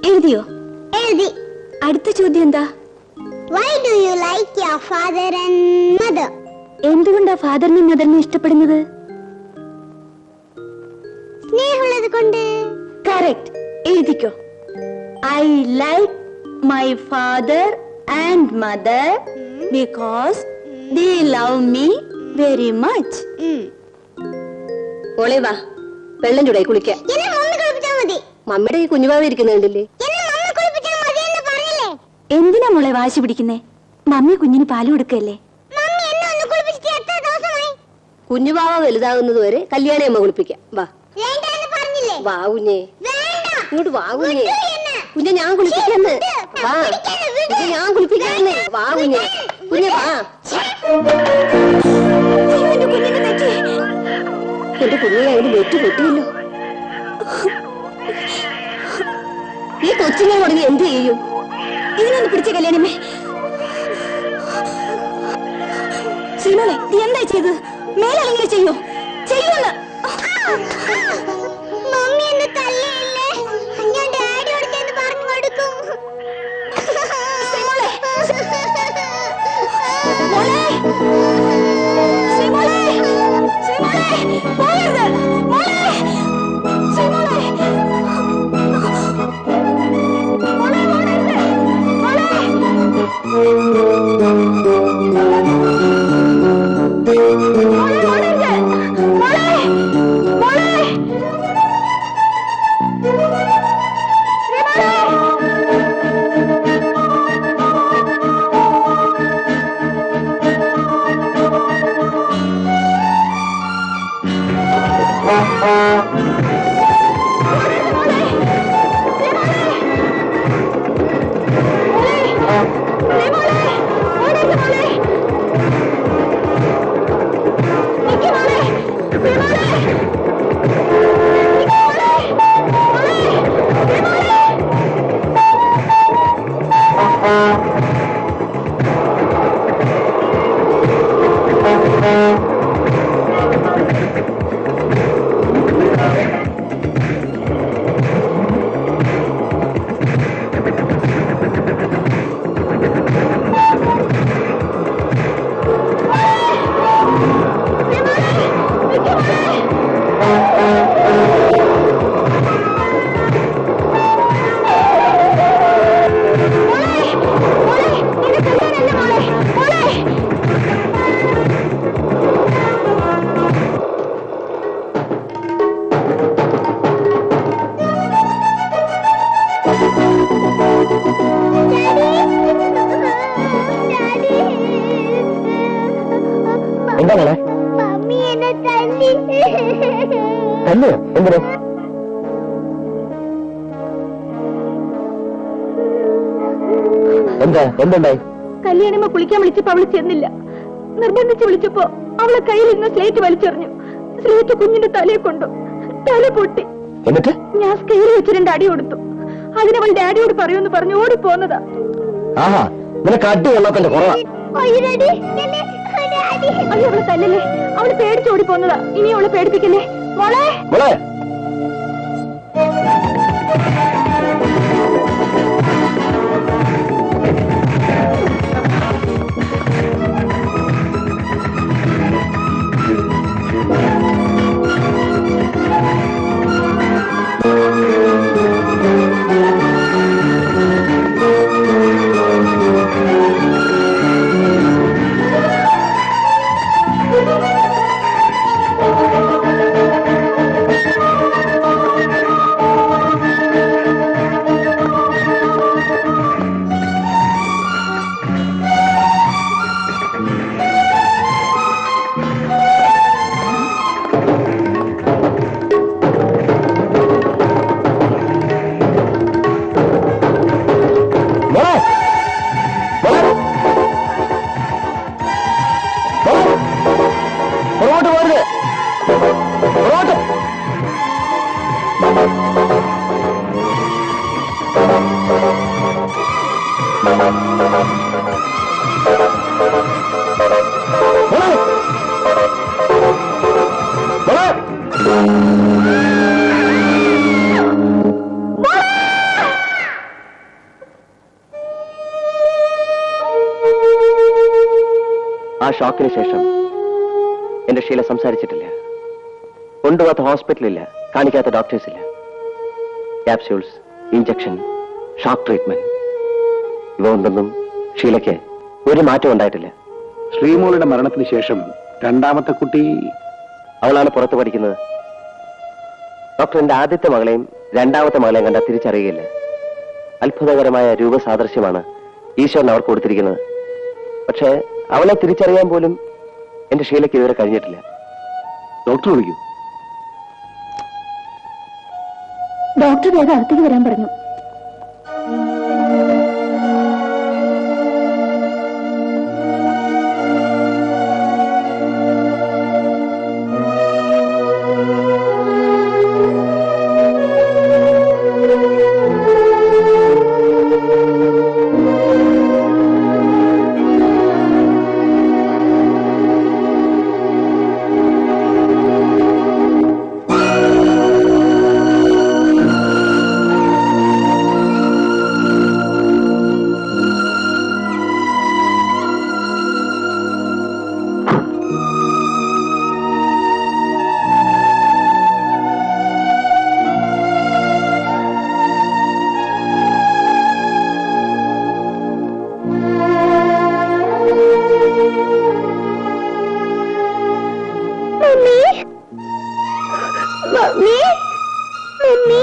എഴുതിയോ? എഴുതി. അടുത്ത ചോദ്യം എന്താ? Why do you like your father and mother? എന്തുകൊണ്ടാ ഫാദറിനെയും മദറിനെയും ഇഷ്ടപ്പെടുന്നത്? സ്നേഹമുള്ളത് കൊണ്ട്. കറക്റ്റ്. എഴുതിക്കോ. I like my father and mother because they love me very much. ഓളെ വാ, വെള്ളം ചൂടായി കുളിക്കാൻ. എന്നെ മമ്മി കുളിപ്പിച്ചാൽ മതി. മമ്മിയുടെ ഈ കുഞ്ഞുവാവ ഇരിക്കുന്നുണ്ടല്ലേ? എന്നെ മമ്മി കുളിപ്പിച്ചാൽ മതി എന്ന് പറഞ്ഞില്ലേ? എന്തിനാ മോളെ വാശി പിടിക്കുന്നേ? മമ്മി കുഞ്ഞിന് പാല് കൊടുക്കല്ലേ? മമ്മി എന്നെ ഒന്ന് കുളിപ്പിച്ചിട്ട് എത്ര ദിവസമായി? കുഞ്ഞുവാവ വലുതാകുന്നത് വരെ കല്യാണി അമ്മ കുളിപ്പിക്കാം. വാ. വേണ്ട എന്ന് പറഞ്ഞില്ലേ? വാ കുഞ്ഞേ. വേണ്ട. ഇങ്ങോട്ട് വാ കുഞ്ഞേ. കുഞ്ഞെ ഞാൻ കുളിപ്പിക്കാന്ന്. വാ. കുഞ്ഞെ ഞാൻ കുളിപ്പിക്കാന്ന്. വാ കുഞ്ഞെ. കുഞ്ഞെ വാ. എന്റെ കുഞ്ഞിനെ അതിന് വെറ്റ് പൊട്ടിയല്ലോ. ഈ കൊച്ചിനെ തുടങ്ങി എന്ത് ചെയ്യും? ഇതിനൊന്ന് പിടിച്ച കല്യാണമേ. ശ്രീമോളെ, നീ എന്താ ചെയ്തത്? മേലിങ്ങനെ ചെയ്യോ? ചെയ്യൂന്ന്. മമ്മി എന്നെ തല്ലിയില്ലേ? ഞാൻ ഡാഡിയോട് ചെന്ന് പറഞ്ഞു കൊടുക്കും. ശ്രീമോളെ, മോളെ, ശ്രീമോളെ, ശ്രീമോളെ, പോകരുത്. മോളെ, ശ്രീമോളെ, മോളെ, പോകരുത്. മോളെ, എന്താ മോളെ? മമ്മി എന്നെ തല്ലി. തല്ലിയോ? എന്തിനു? എന്തുണ്ടായി? കല്യാണിയമ്മ കുളിക്കാൻ വിളിച്ചപ്പോ അവള് ചെന്നില്ല. നിർബന്ധിച്ച് വിളിച്ചപ്പോ അവളെ കയ്യിൽ നിന്ന് സ്ലേറ്റ് വലിച്ചെറിഞ്ഞു. സ്ലേറ്റ് കുഞ്ഞിന്റെ തലയെ കൊണ്ടു. തല പൊട്ടി. എന്നിട്ട് ഞാൻ സ്കെയിൽ വെച്ച് 2 അടി കൊടുത്തു. അതിനവൾ ഡാഡിയോട് പറയുമെന്ന് പറഞ്ഞു ഓടിപ്പോന്നതാ. ആഹാ, നിനക്ക് അടി കൊള്ളാത്തന്റെ കുറവാ. അയ്യോ, അവളെ തല്ലല്ലേ. അവള് പേടിച്ചോടി പോന്നതാ. ഇനി അവളെ പേടിപ്പിക്കല്ലേ. മോളെ, മോളെ, ഷോക്കിന് ശേഷം എന്റെ ഷീല സംസാരിച്ചിട്ടില്ല. കൊണ്ടുപോകാത്ത ഹോസ്പിറ്റലില്ല, കാണിക്കാത്ത ഡോക്ടേഴ്സ് ഇല്ല. ക്യാപ്സ്യൂൾസ്, ഇഞ്ചക്ഷൻ, ഷോക്ക് ട്രീറ്റ്മെന്റ് ഇവ ഒന്നും ഷീലയ്ക്ക് ഒരു മാറ്റം ഉണ്ടായിട്ടില്ല. ശ്രീമോളുടെ മരണത്തിന് ശേഷം രണ്ടാമത്തെ കുട്ടി അവളാണ് പുറത്ത് പഠിക്കുന്നത്. ഡോക്ടർ എന്റെ ആദ്യത്തെ മകളെയും രണ്ടാമത്തെ മകളെയും കണ്ടാൽ തിരിച്ചറിയുകയില്ല. അത്ഭുതകരമായ രൂപസാദൃശ്യമാണ് ഈശ്വരൻ അവർക്ക് കൊടുത്തിരിക്കുന്നത്. പക്ഷേ അവളെ തിരിച്ചറിയാൻ പോലും എന്റെ ഷീലയ്ക്ക് ഇതുവരെ കഴിഞ്ഞിട്ടില്ല. ഡോക്ടർ വിളിക്കൂ. ഡോക്ടർ വേഗം അടുത്തേക്ക് വരാൻ പറഞ്ഞു. മമ്മി